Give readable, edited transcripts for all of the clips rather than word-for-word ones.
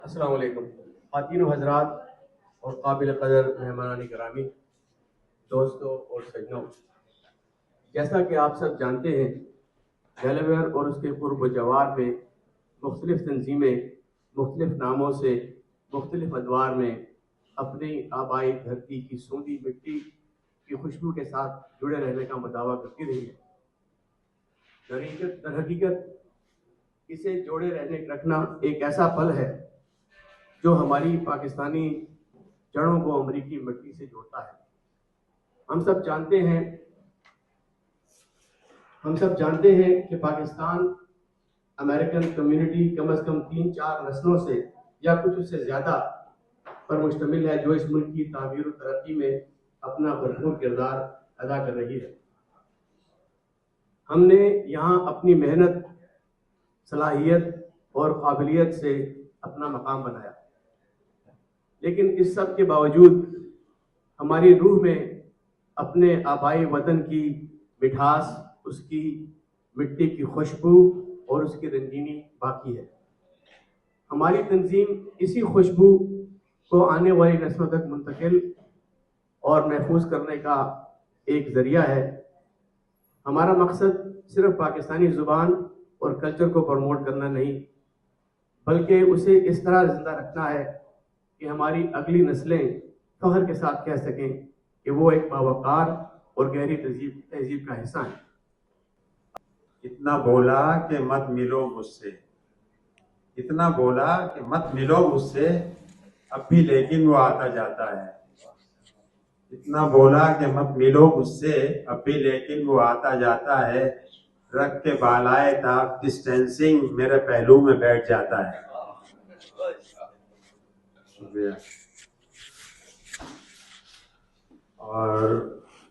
अस्सलाम वालेकुम ख़वातीन व हज़रात और काबिल क़दर मेहमानान करामी, दोस्तों और सज्जनों, जैसा कि आप सब जानते हैं, डेलावेयर और उसके पूर्व जवार में मुख्तलिफ़ तंजीमें मुख्तलिफ़ नामों से मुख्तलिफ़ अदवार में अपनी आबाई धरती की सूंधी मिट्टी की खुशबू के साथ जुड़े रहने का मुदावा करती रही है। दर हकीकत इसे जोड़े रखना एक ऐसा पल है जो हमारी पाकिस्तानी जड़ों को अमरीकी मिट्टी से जोड़ता है। हम सब जानते हैं कि पाकिस्तान अमेरिकन कम्युनिटी कम से कम 3-4 नस्लों से या कुछ उससे ज़्यादा पर मुश्तमिल है, जो इस मुल्क की तामीर और तरक्की में अपना भरपूर किरदार अदा कर रही है। हमने यहाँ अपनी मेहनत, सलाहियत और काबिलियत से अपना मकाम बनाया, लेकिन इस सब के बावजूद हमारी रूह में अपने आबाई वतन की मिठास, उसकी मिट्टी की खुशबू और उसकी रंगीनी बाकी है। हमारी तंजीम इसी खुशबू को आने वाली नस्लों तक मुंतकिल और महफूज करने का एक जरिया है। हमारा मकसद सिर्फ पाकिस्तानी ज़ुबान और कल्चर को प्रमोट करना नहीं, बल्कि उसे इस तरह जिंदा रखना है कि हमारी अगली नस्लें फख्र के साथ कह सकें कि वो एक बावकार और गहरी तहजीब का हिस्सा है। इतना बोला कि मत मिलो मुझसे, इतना बोला कि मत मिलो मुझसे, अब भी लेकिन वो आता जाता है। इतना बोला कि मत मिलो मुझसे, अब भी लेकिन वो आता जाता है। रख के बालाए ताक डिस्टेंसिंग मेरे पहलू में बैठ जाता है। शुक्रिया। और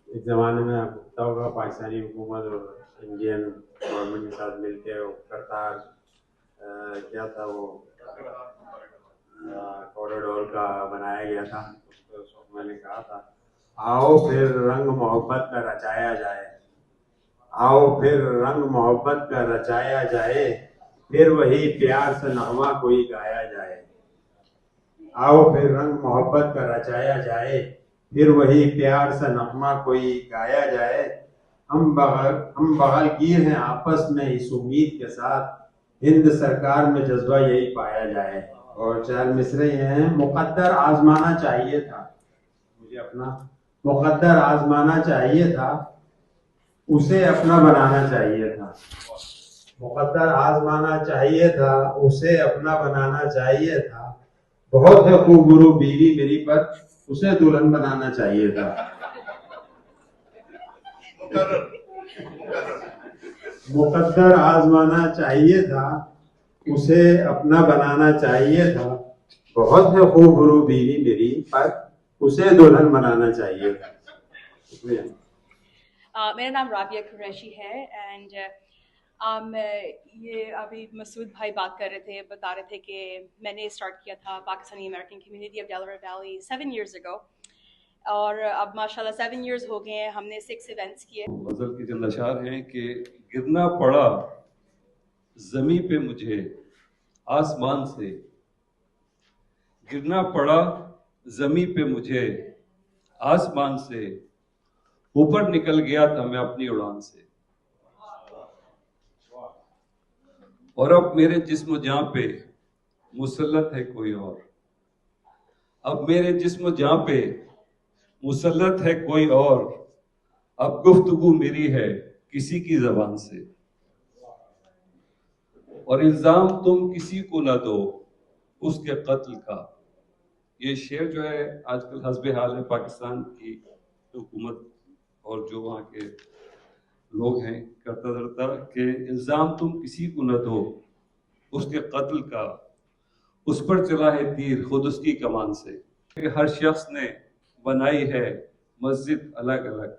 एक ज़माने में आपको पता होगा, पाकिस्तानी हुकूमत और इंडियन गवर्नमेंट के साथ मिलकर करतार क्या था वो कॉरिडोर का बनाया गया था। उस वक्त मैंने कहा था, आओ फिर रंग मोहब्बत का रचाया जाए, आओ फिर रंग मोहब्बत का रचाया जाए, फिर वही प्यार से नगमा कोई गाया जाए। आओ फिर रंग मोहब्बत का रचाया जाए, फिर वही प्यार से नगमा कोई गाया जाए। हम बगलगीर हैं आपस में इस उम्मीद के साथ, हिंद सरकार में जज्बा यही पाया जाए। और 4 मिसरे ये हैं, मुकद्दर आजमाना चाहिए था, मुझे अपना मुकद्दर आजमाना चाहिए था, उसे अपना बनाना चाहिए था। मुकद्दर आजमाना चाहिए था, उसे अपना बनाना चाहिए था। बहुत है खूबरू बीवी मेरी, पर उसे दुल्हन बनाना चाहिए था। मुकद्दर आजमाना चाहिए था, उसे अपना बनाना चाहिए था। बहुत है खूबरू बीवी मेरी, पर उसे दुल्हन बनाना चाहिए था। मेरा नाम राबिया कुरैशी है एंड ये अभी मसूद भाई बात कर रहे थे, बता रहे थे कि मैंने स्टार्ट किया था Pakistani American community of Delaware valley 7 years ago, और अब माशाल्लाह 7 years हो गए हैं। हमने 6 इवेंट्स किए। गज़ल के चंद अशार हैं कि गिरना पड़ा ज़मी पे मुझे आसमान से, गिरना पड़ा ज़मी पे मुझे आसमान से, ऊपर निकल गया था मैं अपनी उड़ान से। और अब मेरे जिस्म जां पे मुसल्लत है कोई और, अब मेरे जिस्म जां पे मुसल्लत है कोई और, अब गुफ्तगू मेरी है किसी की ज़बान से। और इल्ज़ाम तुम किसी को ना दो उसके कत्ल का। ये शेर जो है आजकल हस्बे हाल है पाकिस्तान की हुकूमत और जो वहाँ के लोग हैं करता धरता कि इल्ज़ाम तुम किसी को न दो उसके कत्ल का, उस पर चला है तीर खुद उसकी कमान से। हर शख्स ने बनाई है मस्जिद अलग अलग,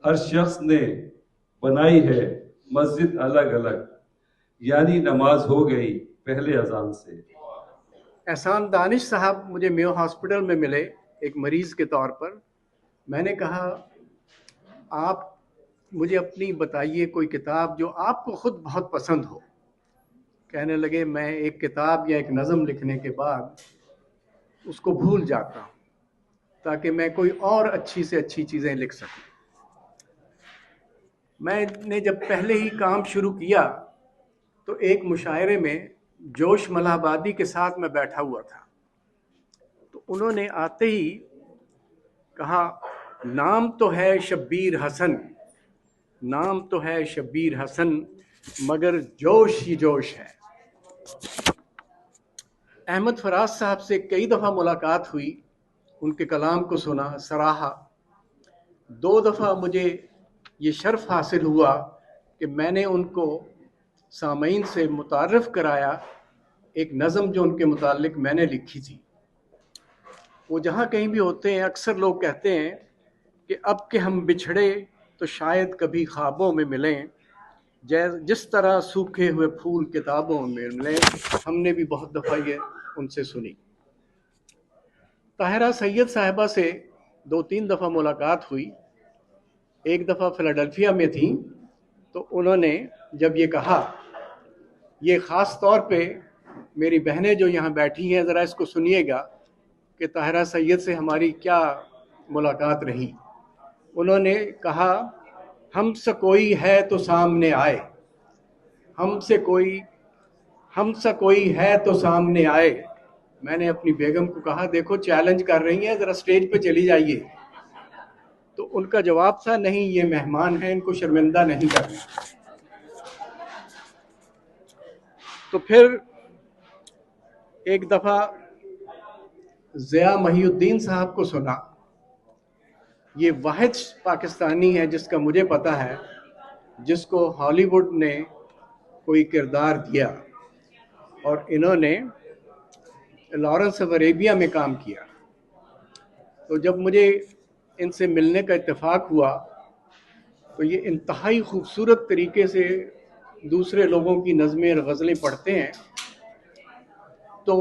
हर शख्स ने बनाई है मस्जिद अलग अलग, यानी नमाज हो गई पहले अजान से। एहसान दानिश साहब मुझे मेयो हॉस्पिटल में मिले एक मरीज़ के तौर पर। मैंने कहा, आप मुझे अपनी बताइए कोई किताब जो आपको खुद बहुत पसंद हो। कहने लगे मैं एक किताब या एक नज़म लिखने के बाद उसको भूल जाता हूँ ताकि मैं कोई और अच्छी से अच्छी चीज़ें लिख सकूं। मैंने जब पहले ही काम शुरू किया तो एक मुशायरे में जोश मलाहबादी के साथ मैं बैठा हुआ था, तो उन्होंने आते ही कहा, नाम तो है शब्बीर हसन, नाम तो है शब्बीर हसन, मगर जोश ही जोश है। अहमद फराज साहब से कई दफ़ा मुलाकात हुई, उनके कलाम को सुना, सराहा। 2 दफ़ा मुझे ये शर्फ हासिल हुआ कि मैंने उनको सामईन से मुतारफ़ कराया एक नज़म जो उनके मुतालिक मैंने लिखी थी। वो जहाँ कहीं भी होते हैं अक्सर लोग कहते हैं कि अब के हम बिछड़े तो शायद कभी ख्वाबों में मिलें, जिस तरह सूखे हुए फूल किताबों में मिलें। हमने भी बहुत दफ़ा ये उनसे सुनी। ताहिरा सैयद साहिबा से 2-3 दफ़ा मुलाकात हुई। एक दफ़ा फिलाडेल्फिया में थी तो उन्होंने जब ये कहा, ये ख़ास तौर पे मेरी बहनें जो यहाँ बैठी हैं ज़रा इसको सुनिएगा कि ताहिरा सैयद से हमारी क्या मुलाकात रही। उन्होंने कहा, हमसे कोई है तो सामने आए, हमसे कोई है तो सामने आए। मैंने अपनी बेगम को कहा, देखो चैलेंज कर रही हैं, ज़रा स्टेज पे चली जाइए। तो उनका जवाब था, नहीं ये मेहमान हैं, इनको शर्मिंदा नहीं करना। तो फिर एक दफ़ा ज़िया महिउद्दीन साहब को सुना। ये वाहिद पाकिस्तानी है जिसका मुझे पता है जिसको हॉलीवुड ने कोई किरदार दिया, और इन्होंने लॉरेंस ऑफ अरेबिया में काम किया। तो जब मुझे इनसे मिलने का इत्तेफाक हुआ तो ये इंतहाई खूबसूरत तरीके से दूसरे लोगों की नज़में और गज़लें पढ़ते हैं। तो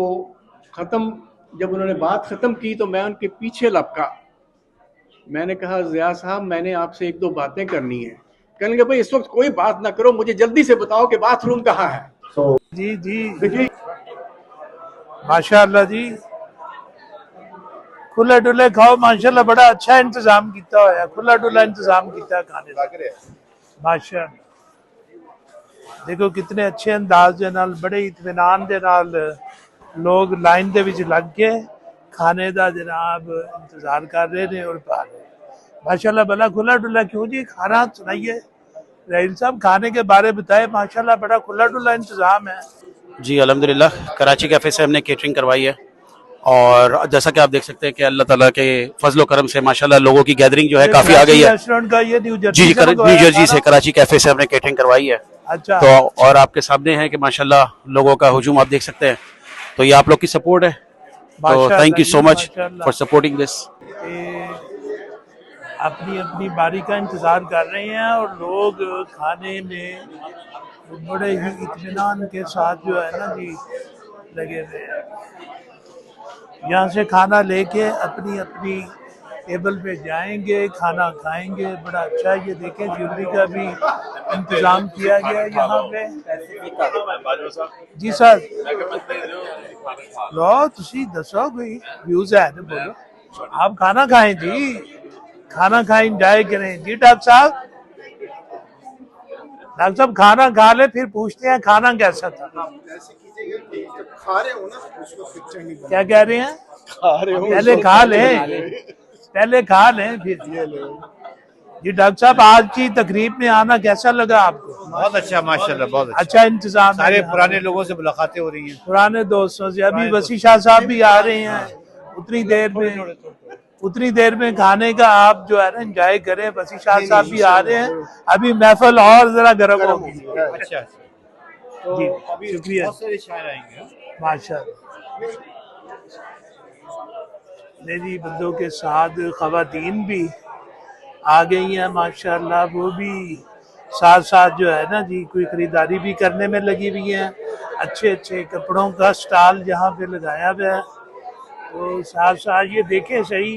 जब उन्होंने बात ख़त्म की तो मैं उनके पीछे लपका। मैंने कहा, ज़िया साहब मैंने आपसे 1-2 बातें करनी है। कहने लगे, भाई इस वक्त कोई बात ना करो, मुझे जल्दी से बताओ कि बाथरूम कहाँ है। जी देखिए माशाअल्लाह जी, खुले डुले खाओ माशाअल्लाह, बड़ा अच्छा इंतजाम किया होया, खुला डुला इंतजाम किया खाने का माशाअल्लाह। देखो कितने अच्छे अंदाज दे नाल, बड़े इत्मीनान दे नाल लोग लाइन दे विच लग के खाने का जनाब इंतजार कर रहे हैं और पा रहे हैं माशाअल्लाह। भला खुला डुला क्यों जी, खाना सुनाइए राहिल साहब, खाने के बारे बताए। माशाअल्लाह बड़ा खुला डुला इंतजाम है जी। अल्हम्दुलिल्लाह कराची कैफ़े से हमने केटरिंग करवाई है, और जैसा कि आप देख सकते हैं कि अल्लाह ताला के फजलो करम से माशाल्लाह लोगों की गैदरिंग जो है काफी आ गई है। रेस्टोरेंट का ये न्यू जी न्यू जर्सी से कराची कैफ़े से हमने केटरिंग करवाई है। अच्छा। तो और आपके सामने है कि माशाल्लाह लोगों का हुजूम आप देख सकते हैं। तो ये आप लोग की सपोर्ट है, तो thank you so much for supporting this. अपनी अपनी बारी का इंतजार कर रहे हैं और लोग खाने में बड़े ही इत्मीनान के साथ जो है ना जी लगे हुए हैं। यहाँ से खाना लेके अपनी अपनी टेबल पे जाएंगे, खाना खाएंगे। बड़ा अच्छा, ये देखें ज्वेलरी का भी इंतजाम किया गया है यहाँ पे। जी सर, लो तुसी दसो कोई व्यूज है तो बोलो। आप खाना खाएं जी, खाना खाएं, एंजॉय करें जी। डॉक्टर साहब खाना खा ले, फिर पूछते हैं खाना कैसा था। खा रहे हो ना, क्या कह रहे हैं? पहले खा लें, पहले खा लें फिर जी। डॉक्टर साहब आज की तकरीब में आना कैसा लगा आपको? बहुत अच्छा माशाल्लाह, बहुत अच्छा इंतजाम, सारे पुराने लोगों से मुलाकातें हो रही हैं, पुराने दोस्तों से। अभी वसी शाह साहब भी आ रहे हैं, उतनी देर में खाने का आप जो है ना एंजॉय करें। वसी शाह साहब भी आ रहे हैं, अभी महफिल और जरा गर्म होगी। अच्छा जी शुक्रिया, माशाल्लाह। मेरी बंदों के साथ खवातीन भी आ गई हैं माशाल्लाह, वो भी साथ साथ जो है ना जी कोई खरीदारी भी करने में लगी हुई हैं। अच्छे अच्छे कपड़ों का स्टॉल यहाँ पे लगाया हुआ है। तो साथ साथ ये देखें सही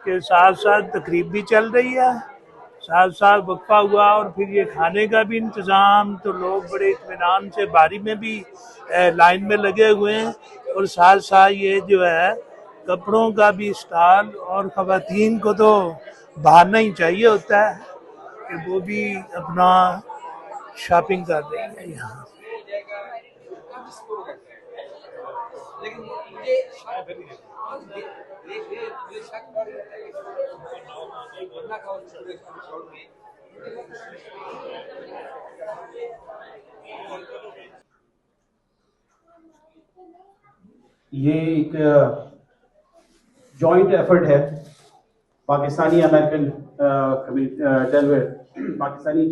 कि साथ साथ तकरीब भी चल रही है, साथ साथ वक्फा हुआ और फिर ये खाने का भी इंतज़ाम, तो लोग बड़े इत्मीनान से बारी में भी लाइन में लगे हुए हैं, और साथ साथ ये जो है कपड़ों का भी स्टॉल, और ख़वातीन को तो बहाना ही चाहिए होता है कि वो भी अपना शॉपिंग कर रही है यहाँ। ये एक जॉइंट एफर्ट है Pakistani American Delaware, Pakistani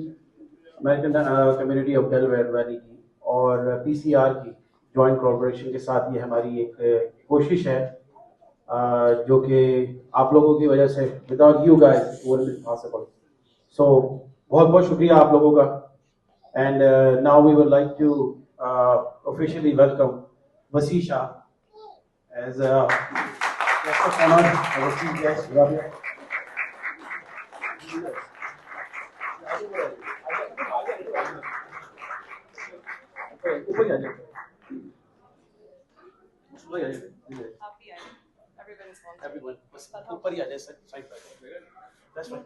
American community of Delaware valley की और पीसीआर की जॉइंट कोऑपरेशन के साथ ये हमारी एक कोशिश है जो कि आप लोगों की वजह से, without you guys wouldn't be possible. So बहुत बहुत शुक्रिया आप लोगों का। And now we would like to officially welcome Wasi Shah as a guest of honor, our chief guest, Rabia. ऊपर जाइए, everyone, बस ऊपर ही आ जाए, साइड पर। That's right.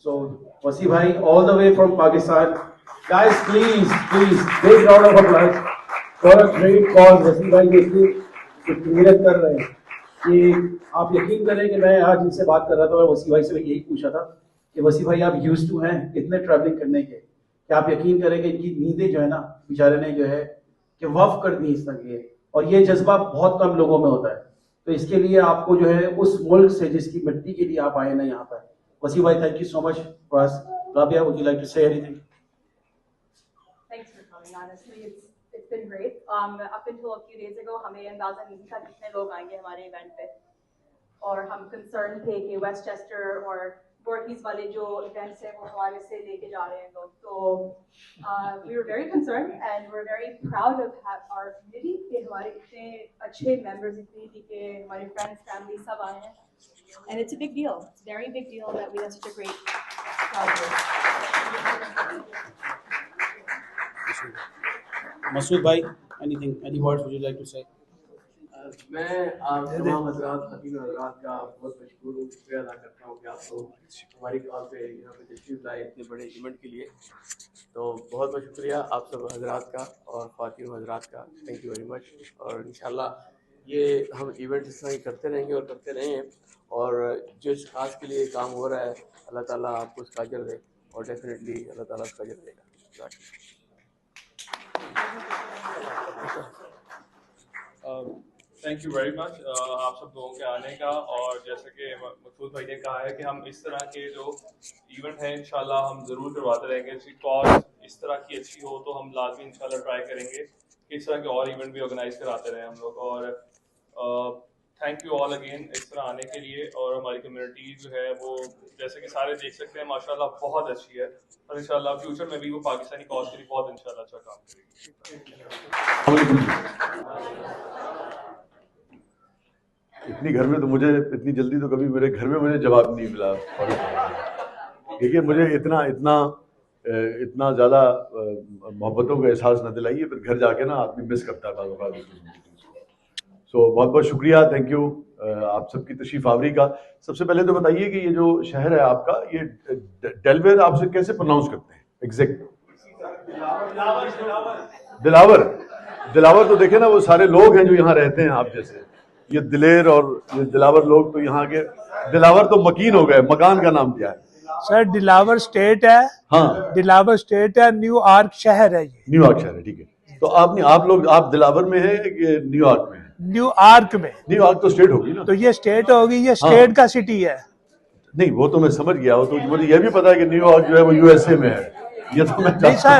So, वसी भाई, all the way from Pakistan. Guys, please, big round of applause for a great cause. वसी भाई देखिए मेहनत कर रहे हैं कि आप यकीन करें कि मैं आज इनसे बात कर रहा था, मैं वसी भाई से यही पूछा था कि वसी भाई आप यूज्ड टू हैं इतने ट्रैवलिंग करने के, कि आप यकीन करें कि इनकी नींदें जो है ना बेचारे ने जो है कि वफ कर दी इस तक ये, और ये जज्बा बहुत कम लोगों में होता है। तो इसके लिए आपको जो है उस मुल्क से जिसकी मिट्टी के लिए आप आए ना यहाँ पर, वसी भाई thank you so much for us. Rabia, would you like to say anything? Honestly, it's been great. Up until a few days ago, हमें अंदाजा नहीं था कितने लोग आएंगे हमारे इवेंट पे, और हम कंसर्न थे कि वेस्टचेस्टर और बोर्कीज वाले जो इवेंट्स हैं वो हमारे से लेके जा रहे हैं लोग। तो we were very concerned and we're very proud of our community कि हमारे इतने अच्छे members, इतनी कि हमारे friends, family सब आए हैं, and it's a big deal. It's a very big deal that we have such a great crowd. Masood भाई, anything, any words would you like to say? मैं आप तमाम हजरात, खतीब हजरात का बहुत मशहूर हूँ, शुक्रिया अदा करता हूँ कि आप लोग हमारी कॉल पे यहाँ पे तशरीफ लाए इतने बड़े इवेंट के लिए। तो बहुत बहुत शुक्रिया आप सब हजरात का और ख़वातीन हजरात का, थैंक यू वेरी मच। और इंशाल्लाह ये हम इवेंट इस तरह ही करते रहेंगे और करते रहे हैं, और जिस खास के लिए काम हो रहा है अल्लाह ताला आपको उसका अजर दे, और डेफिनेटली अल्लाह ताला उसका अजर देगा। थैंक यू वेरी मच आप सब लोगों के आने का। और जैसे कि मकसूद भाई ने कहा है कि हम इस तरह के जो इवेंट हैं इंशाल्लाह हम ज़रूर करवाते रहेंगे। इसकी कॉज इस तरह की अच्छी हो तो हम लाजमी इंशाल्लाह ट्राई करेंगे कि इस तरह के और इवेंट भी ऑर्गेनाइज कराते रहें हम लोग। और थैंक यू ऑल अगेन इस तरह आने के लिए। और हमारी कम्युनिटी जो है वो जैसे कि सारे देख सकते हैं माशाल्लाह बहुत अच्छी है, और इंशाल्लाह फ्यूचर में भी वो पाकिस्तानी कॉज के लिए बहुत इंशाल्लाह अच्छा काम करेगी। इतनी घर में तो मुझे इतनी जल्दी तो कभी मेरे घर में मुझे जवाब नहीं मिला। देखिए मुझे इतना ज़्यादा मोहब्बतों का एहसास न दिलाइए, फिर घर जाके ना आदमी मिस करता है। सो बहुत बहुत शुक्रिया, थैंक यू आप सबकी तशरीफ आवरी का। सबसे पहले तो बताइए कि ये जो शहर है आपका, ये डेलवेयर आपसे कैसे प्रोनाउंस करते हैं एग्जैक्ट? दिलावर तो देखे ना वो सारे लोग हैं जो यहाँ रहते हैं आप जैसे, ये दिलेर और ये दिलावर लोग तो यहाँ के, दिलावर तो मकीन हो गए। मकान का नाम क्या है सर? दिलावर स्टेट है। हाँ, दिलावर स्टेट है, न्यूयॉर्क शहर है ये। न्यूयॉर्क शहर है, ठीक है। तो आप दिलावर में है कि न्यूयॉर्क में है? न्यूयॉर्क में। न्यूयॉर्क तो स्टेट होगी ना? तो ये स्टेट होगी, ये स्टेट का सिटी है। नहीं वो तो मैं समझ गया, वो तो मुझे ये भी पता है कि न्यूयॉर्क जो है वो यूएसए में है। ये तो मैं नहीं सर,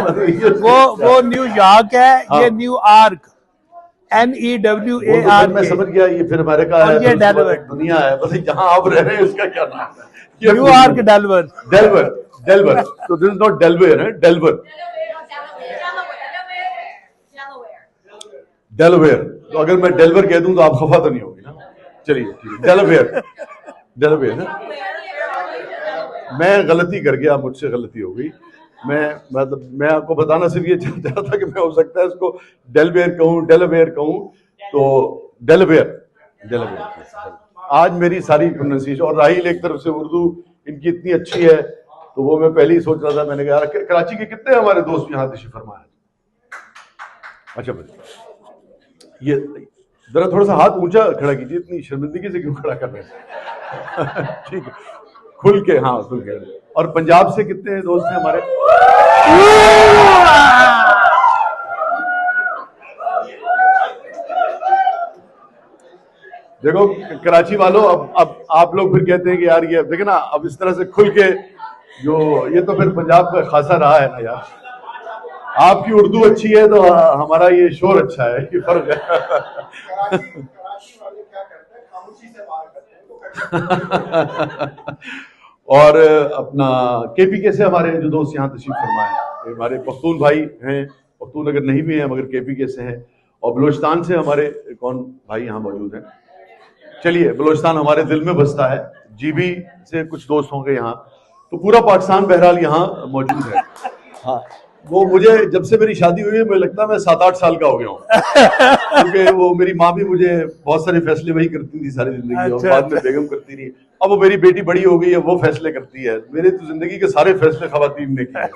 वो न्यूयॉर्क है, ये न्यूयॉर्क NEWARK। मैं समझ गया, ये फिर अमेरिका है, ये डेलवर दुनिया है, बस जहाँ आप रह रहे हैं इसका क्या नाम है? New York developer. तो दिस इज नॉट डेलवेयर है, डेलवर। तो अगर मैं डेलवर कह दूं तो आप खफा तो नहीं होगी ना? चलिए ठीक है, डेलवेयर। डेलावेयर ना, मैं गलती कर गया, मुझसे गलती हो गई। मैं आपको बताना सिर्फ ये चाहता था कि मैं हो सकता है इसको डेलावेयर कहूँ, डेलावेयर कहूँ, तो डेलावेयर। आज मेरी सारी प्रोनाउंसिएशन, और राहिल एक तरफ से उर्दू इनकी इतनी अच्छी है, तो वो मैं पहले ही सोच रहा था, मैंने कहा यार कराची के कितने हमारे दोस्त यहाँ तशरीफ फरमा है। अच्छा भाई, ये जरा थोड़ा सा हाथ ऊंचा खड़ा कीजिए, इतनी शर्मिंदगी से क्यों खड़ा कर रहे हैं? ठीक है, खुल के, हाँ खुल के। और पंजाब से कितने दोस्त हैं हमारे? देखो कराची वालों, अब आप लोग फिर कहते हैं कि यार ये देखे ना, अब इस तरह से खुल के जो, ये तो फिर पंजाब का खासा रहा है ना यार। आपकी उर्दू अच्छी है तो हमारा ये शोर अच्छा है, ये फर्क है। और अपना केपीके से हमारे जो दोस्त यहाँ तशरीफ फरमाए, हमारे पख्तून भाई हैं, पख्तून अगर नहीं भी हैं मगर केपीके से हैं, और बलोचिस्तान से हमारे कौन भाई यहाँ मौजूद हैं? चलिए, बलोचिस्तान हमारे दिल में बसता है। जीबी से कुछ दोस्त होंगे यहाँ, तो पूरा पाकिस्तान बहरहाल यहाँ मौजूद है। हाँ, वो मुझे जब से मेरी शादी हुई है मुझे लगता है मैं 7-8 साल का हो गया हूँ, क्योंकि वो मेरी माँ भी मुझे बहुत सारे फैसले वही करती थी सारी जिंदगी, और बाद में बेगम करती रही। अब वो मेरी बेटी बड़ी हो गई है, वो फैसले करती है। मेरे तो जिंदगी के सारे फैसले खवातीन ने किए।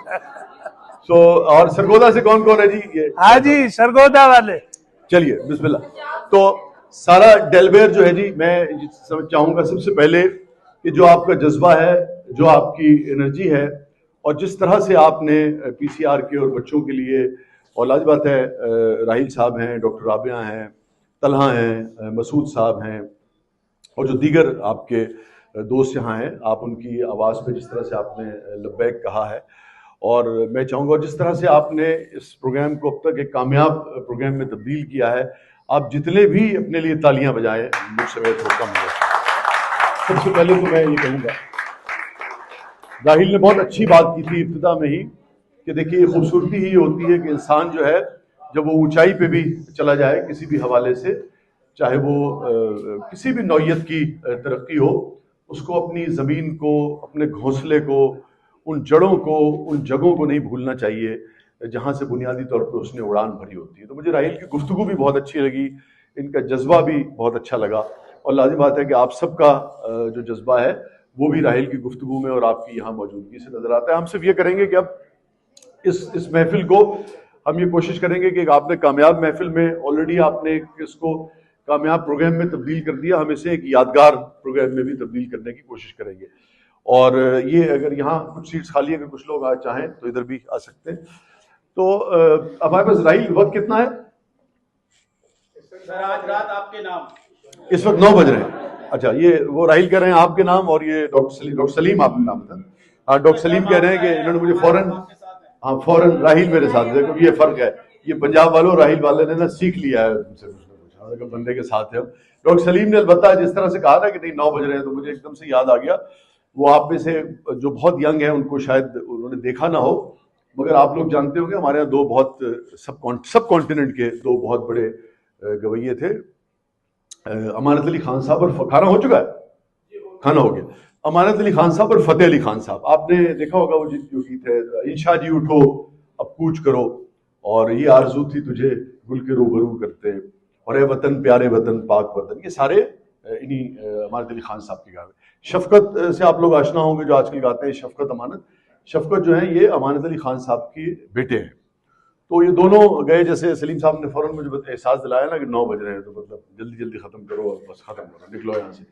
सो और सरगोदा से कौन कौन है जी? ये हाँ जी, सरगोदा वाले। चलिए बिस्मिल्लाह। तो सारा डेलावेयर जो है जी, मैं चाहूंगा सबसे पहले कि जो आपका जज्बा है, जो आपकी एनर्जी है, और जिस तरह से आपने पीसीआर के और बच्चों के लिए, और लाज बात है राहिल साहब हैं, डॉक्टर राबिया हैं, तलहा हैं, मसूद साहब हैं, और जो दीगर आपके दोस्त यहाँ हैं, आप उनकी आवाज़ पे जिस तरह से आपने लब्बैक कहा है, और मैं चाहूँगा जिस तरह से आपने इस प्रोग्राम को अब तक एक कामयाब प्रोग्राम में तब्दील किया है, आप जितने भी अपने लिए तालियां बजाएं, मुझ समेत हो कम है। सबसे पहले तो मैं ये कहूँगा, राहिल ने बहुत अच्छी बात की थी इब्तिदा में ही, कि देखिए खूबसूरती ही होती है कि इंसान जो है जब वो ऊंचाई पे भी चला जाए किसी भी हवाले से, चाहे वो किसी भी नौइयत की तरक्की हो, उसको अपनी ज़मीन को, अपने घोंसले को, उन जड़ों को, उन जगहों को नहीं भूलना चाहिए जहाँ से बुनियादी तौर पर उसने उड़ान भरी होती है। तो मुझे राहिल की गुफ्तगू भी बहुत अच्छी लगी, इनका जज्बा भी बहुत अच्छा लगा, और लाज़िम बात है कि आप सबका जो जज्बा है वो भी राहिल की गुफ्तगू में और आपकी यहाँ मौजूदगी से नजर आता है। हम सिर्फ ये करेंगे कि अब इस महफिल को हम ये कोशिश करेंगे कि आपने कामयाब महफिल में ऑलरेडी आपने इसको कामयाब प्रोग्राम में तब्दील कर दिया, हम इसे एक यादगार प्रोग्राम में भी तब्दील करने की कोशिश करेंगे। और ये अगर यहाँ कुछ सीट्स खाली, अगर कुछ लोग चाहें तो इधर भी आ सकते हैं। तो हमारे पास राहिल, वक्त कितना है? सर आज रात आपके नाम, इस वक्त 9 बज रहे हैं। अच्छा, ये वो राहिल कह रहे हैं आपके नाम, और ये डॉक्टर सलीम आपका नाम था। हाँ, डॉक्टर सलीम कह रहे हैं कि इन्होंने मुझे फौरन, हाँ फौरन राहिल मेरे साथ है। देखो ये फर्क है, ये पंजाब वालों राहिल वाले ने ना सीख लिया है तुमसे कुछ ना कुछ, बंदे के साथ है। डॉक्टर सलीम ने अलबत्ता जिस तरह से कहा ना कि नहीं 9 बज रहे हैं, तो मुझे एकदम से याद आ गया, वो आप में से जो बहुत यंग है उनको शायद उन्होंने देखा ना हो, मगर आप लोग जानते होंगे हमारे यहाँ दो बहुत सब कॉन्टिनेंट के दो बहुत बड़े गवैये थे, अमानत अली खान साहब, और खाना हो चुका है, खाना हो गया, अमानत अली खान साहब और फतेह अली खान साहब। आपने देखा होगा वो जो गीत है, इंशा जी उठो अब कूच करो, और ये आरजू थी तुझे गुल के रूबरू करते, और ए वतन प्यारे वतन पाक वतन, ये सारे इन्हीं अमानत अली खान साहब के गाने। शफकत से आप लोग आशना होंगे जो आजकल गाते हैं, शफकत अमानत। शफकत जो है ये अमानत अली खान साहब के बेटे हैं। तो ये दोनों गए, जैसे सलीम साहब ने फौरन मुझे एहसास दिलाया ना कि 9 बज रहे हैं, तो मतलब जल्दी जल्दी खत्म करो और बस खत्म करो, निकलो यहाँ से।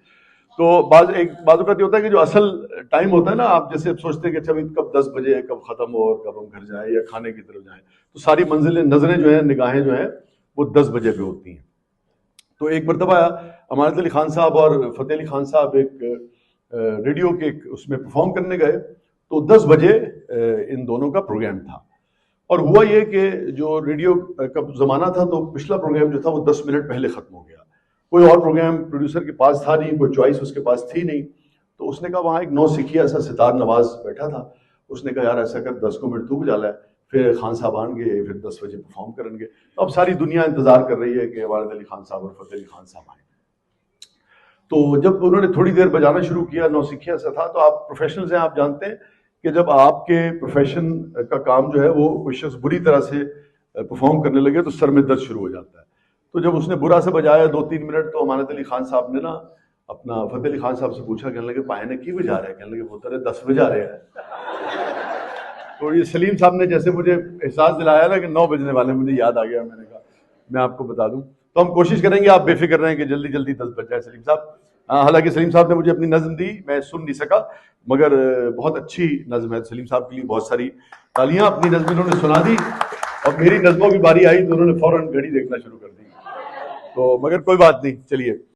तो बाज़ औक़ात ये होता है कि जो असल टाइम होता है ना, आप जैसे सोचते हैं कि अच्छा भाई कब 10 बजे है, कब खत्म हो और कब हम घर जाएं या खाने की तरफ जाएं, तो सारी मंजिलें, नजरें जो है, निगाहें जो है वो 10 बजे पे होती हैं। तो एक मरतबा अमानत अली खान साहब और फतेह अली खान साहब एक रेडियो के उसमें परफॉर्म करने गए, तो 10 बजे इन दोनों का प्रोग्राम था। और हुआ ये कि जो रेडियो का ज़माना था, तो पिछला प्रोग्राम जो था वो 10 मिनट पहले ख़त्म हो गया। कोई और प्रोग्राम प्रोड्यूसर के पास था नहीं, कोई चॉइस उसके पास थी नहीं। तो उसने कहा, वहाँ एक नौसिखिया सा सितार नवाज बैठा था, उसने कहा यार ऐसा कर 10 मिनट तू बजा ला, फिर खान साहब आएंगे, फिर 10 बजे परफॉर्म करेंगे। तो अब सारी दुनिया इंतज़ार कर रही है कि अमानत अली खान साहब और फतेह अली खान साहब आए। तो जब उन्होंने थोड़ी देर बजाना शुरू किया, नौसिखिया से था, तो आप प्रोफेशनल्स हैं, आप जानते हैं कि जब आपके प्रोफेशन का काम जो है वो कोई शख्स बुरी तरह से परफॉर्म करने लगे तो सर में दर्द शुरू हो जाता है। तो जब उसने बुरा से बजाया 2-3 मिनट, तो अमानत अली खान साहब ने ना अपना फतेह अली खान साहब से पूछा, कहने लगे पाए ने की बजा रहे हैं? कहने लगे वो तरह 10 बजा रहे हैं। तो ये सलीम साहब ने जैसे मुझे एहसास दिलाया ना कि 9 बजने वाले, मुझे याद आ गया, मैंने कहा मैं आपको बता दूं। तो हम कोशिश करेंगे, आप बेफिक्र रहें कि जल्दी जल्दी 10 बज जाए सलीम साहब। हालांकि सलीम साहब ने मुझे अपनी नज़्म दी, मैं सुन नहीं सका, मगर बहुत अच्छी नज़्म है। सलीम साहब के लिए बहुत सारी तालियां। अपनी नज़्म इन्होंने सुना दी और मेरी नज़्मों की बारी आई तो उन्होंने फौरन घड़ी देखना शुरू कर दी। तो मगर कोई बात नहीं, चलिए।